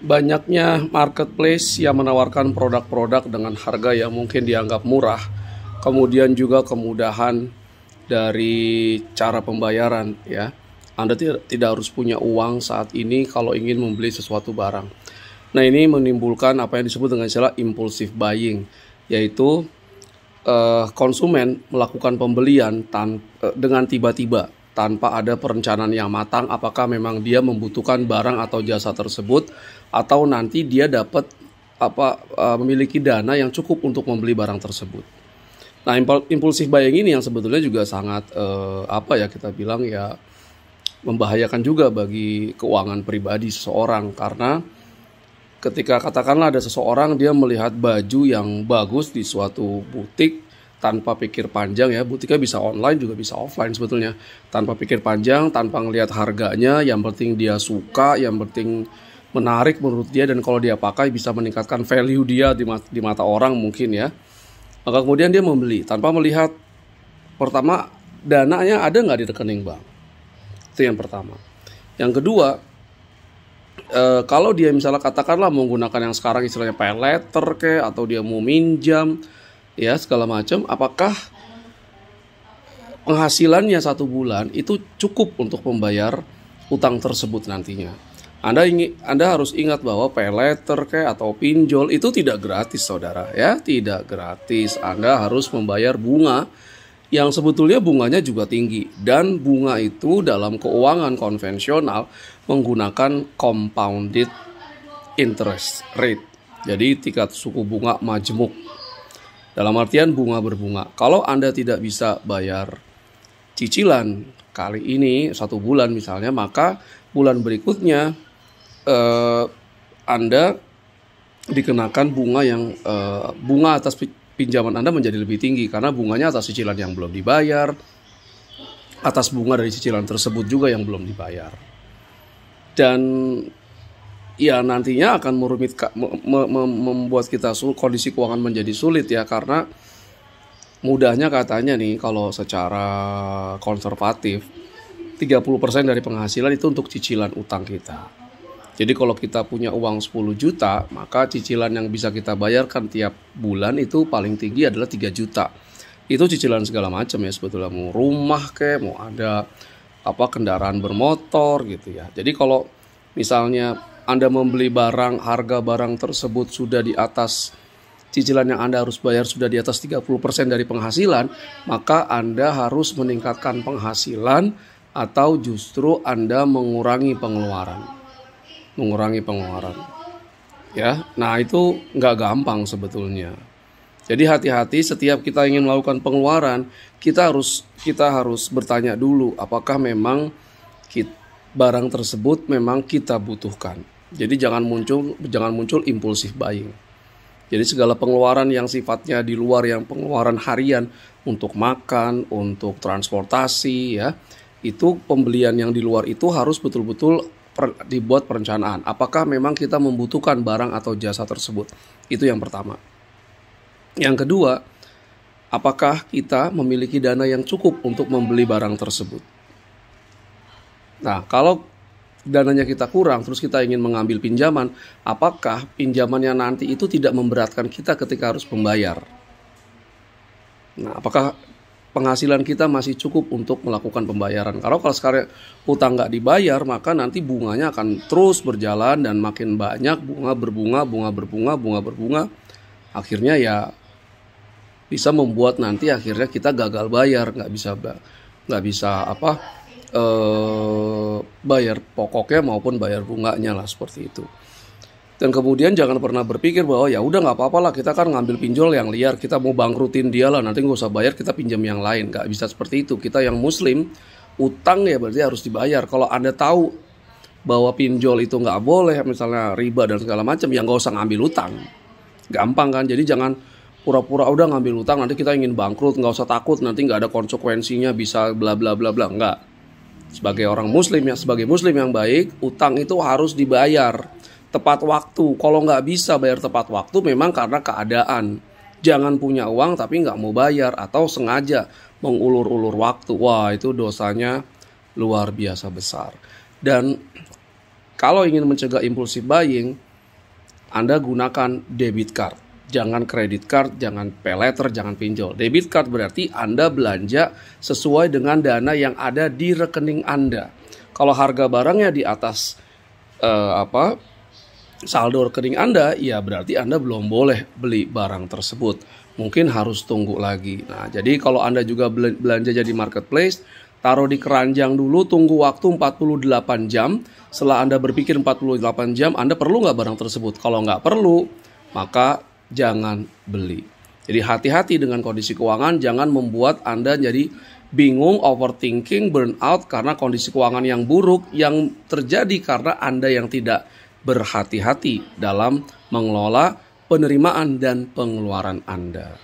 Banyaknya marketplace yang menawarkan produk-produk dengan harga yang mungkin dianggap murah, kemudian juga kemudahan dari cara pembayaran ya. Anda tidak harus punya uang saat ini kalau ingin membeli sesuatu barang. Nah, ini menimbulkan apa yang disebut dengan istilah impulsive buying, yaitu konsumen melakukan pembelian dengan tiba-tiba tanpa ada perencanaan yang matang apakah memang dia membutuhkan barang atau jasa tersebut atau nanti dia dapat memiliki dana yang cukup untuk membeli barang tersebut. Nah, impulsif buying ini yang sebetulnya juga sangat kita bilang ya membahayakan juga bagi keuangan pribadi seseorang, karena ketika katakanlah ada seseorang dia melihat baju yang bagus di suatu butik tanpa pikir panjang ya, butiknya bisa online juga bisa offline sebetulnya, tanpa pikir panjang, tanpa ngelihat harganya, yang penting dia suka, yang penting menarik menurut dia, dan kalau dia pakai bisa meningkatkan value dia di mata orang mungkin ya, maka kemudian dia membeli tanpa melihat pertama dananya ada nggak di rekening bank. Itu yang pertama. Yang kedua, kalau dia misalnya katakanlah menggunakan yang sekarang istilahnya pay letter atau dia mau minjam ya segala macam, apakah penghasilannya 1 bulan itu cukup untuk membayar utang tersebut nantinya. Anda harus ingat bahwa pay letter atau pinjol itu tidak gratis saudara ya, tidak gratis. Anda harus membayar bunga yang sebetulnya bunganya juga tinggi, dan bunga itu dalam keuangan konvensional menggunakan compounded interest rate. Jadi tingkat suku bunga majemuk. Dalam artian bunga berbunga. Kalau Anda tidak bisa bayar cicilan kali ini 1 bulan misalnya, maka bulan berikutnya Anda dikenakan bunga yang bunga atas pinjaman Anda menjadi lebih tinggi karena bunganya atas cicilan yang belum dibayar, atas bunga dari cicilan tersebut juga yang belum dibayar. Dan ya nantinya akan membuat kita kondisi keuangan menjadi sulit ya, karena mudahnya katanya nih kalau secara konservatif 30% dari penghasilan itu untuk cicilan utang kita. Jadi kalau kita punya uang 10 juta, maka cicilan yang bisa kita bayarkan tiap bulan itu paling tinggi adalah 3 juta. Itu cicilan segala macam ya sebetulnya, mau rumah mau ada kendaraan bermotor gitu ya. Jadi kalau misalnya Anda membeli barang, harga barang tersebut sudah di atas cicilan yang Anda harus bayar sudah di atas 30% dari penghasilan, maka Anda harus meningkatkan penghasilan atau justru Anda mengurangi pengeluaran. Ya, nah itu nggak gampang sebetulnya. Jadi hati-hati setiap kita ingin melakukan pengeluaran, kita harus bertanya dulu apakah memang barang tersebut memang kita butuhkan. Jadi jangan muncul impulsif buying. Jadi segala pengeluaran yang sifatnya di luar yang pengeluaran harian untuk makan, untuk transportasi ya, itu pembelian yang di luar itu harus betul-betul dibuat perencanaan. Apakah memang kita membutuhkan barang atau jasa tersebut? Itu yang pertama. Yang kedua, apakah kita memiliki dana yang cukup untuk membeli barang tersebut? Nah, kalau dananya kita kurang, terus kita ingin mengambil pinjaman, apakah pinjamannya nanti itu tidak memberatkan kita ketika harus membayar? Nah, apakah penghasilan kita masih cukup untuk melakukan pembayaran? Kalau sekarang utang nggak dibayar, maka nanti bunganya akan terus berjalan dan makin banyak bunga berbunga. Akhirnya ya bisa membuat nanti akhirnya kita gagal bayar, nggak bisa bayar pokoknya maupun bayar bunganya lah, seperti itu. Dan kemudian jangan pernah berpikir bahwa ya udah nggak apa-apa lah, kita kan ngambil pinjol yang liar, kita mau bangkrutin dia lah, nanti nggak usah bayar, kita pinjam yang lain. Nggak bisa seperti itu. Kita yang muslim, utang ya berarti harus dibayar. Kalau Anda tahu bahwa pinjol itu nggak boleh, misalnya riba dan segala macam, ya nggak usah ngambil utang. Gampang kan? Jadi jangan pura-pura udah ngambil utang, nanti kita ingin bangkrut, nggak usah takut, nanti nggak ada konsekuensinya, bisa bla bla bla bla. Nggak. Sebagai muslim yang baik, utang itu harus dibayar tepat waktu. Kalau nggak bisa bayar tepat waktu memang karena keadaan. Jangan punya uang tapi nggak mau bayar atau sengaja mengulur-ulur waktu. Wah, itu dosanya luar biasa besar. Dan kalau ingin mencegah impulsif buying, Anda gunakan debit card. Jangan kredit card, jangan pay letter, jangan pinjol. Debit card berarti Anda belanja sesuai dengan dana yang ada di rekening Anda. Kalau harga barangnya di atas saldo rekening Anda, ya berarti Anda belum boleh beli barang tersebut. Mungkin harus tunggu lagi. Nah, jadi kalau Anda juga belanja jadi marketplace, taruh di keranjang dulu, tunggu waktu 48 jam. Setelah Anda berpikir 48 jam, Anda perlu nggak barang tersebut? Kalau nggak perlu, maka jangan beli. Jadi hati-hati dengan kondisi keuangan, jangan membuat Anda jadi bingung, overthinking, burnout karena kondisi keuangan yang buruk yang terjadi karena Anda yang tidak berhati-hati dalam mengelola penerimaan dan pengeluaran Anda.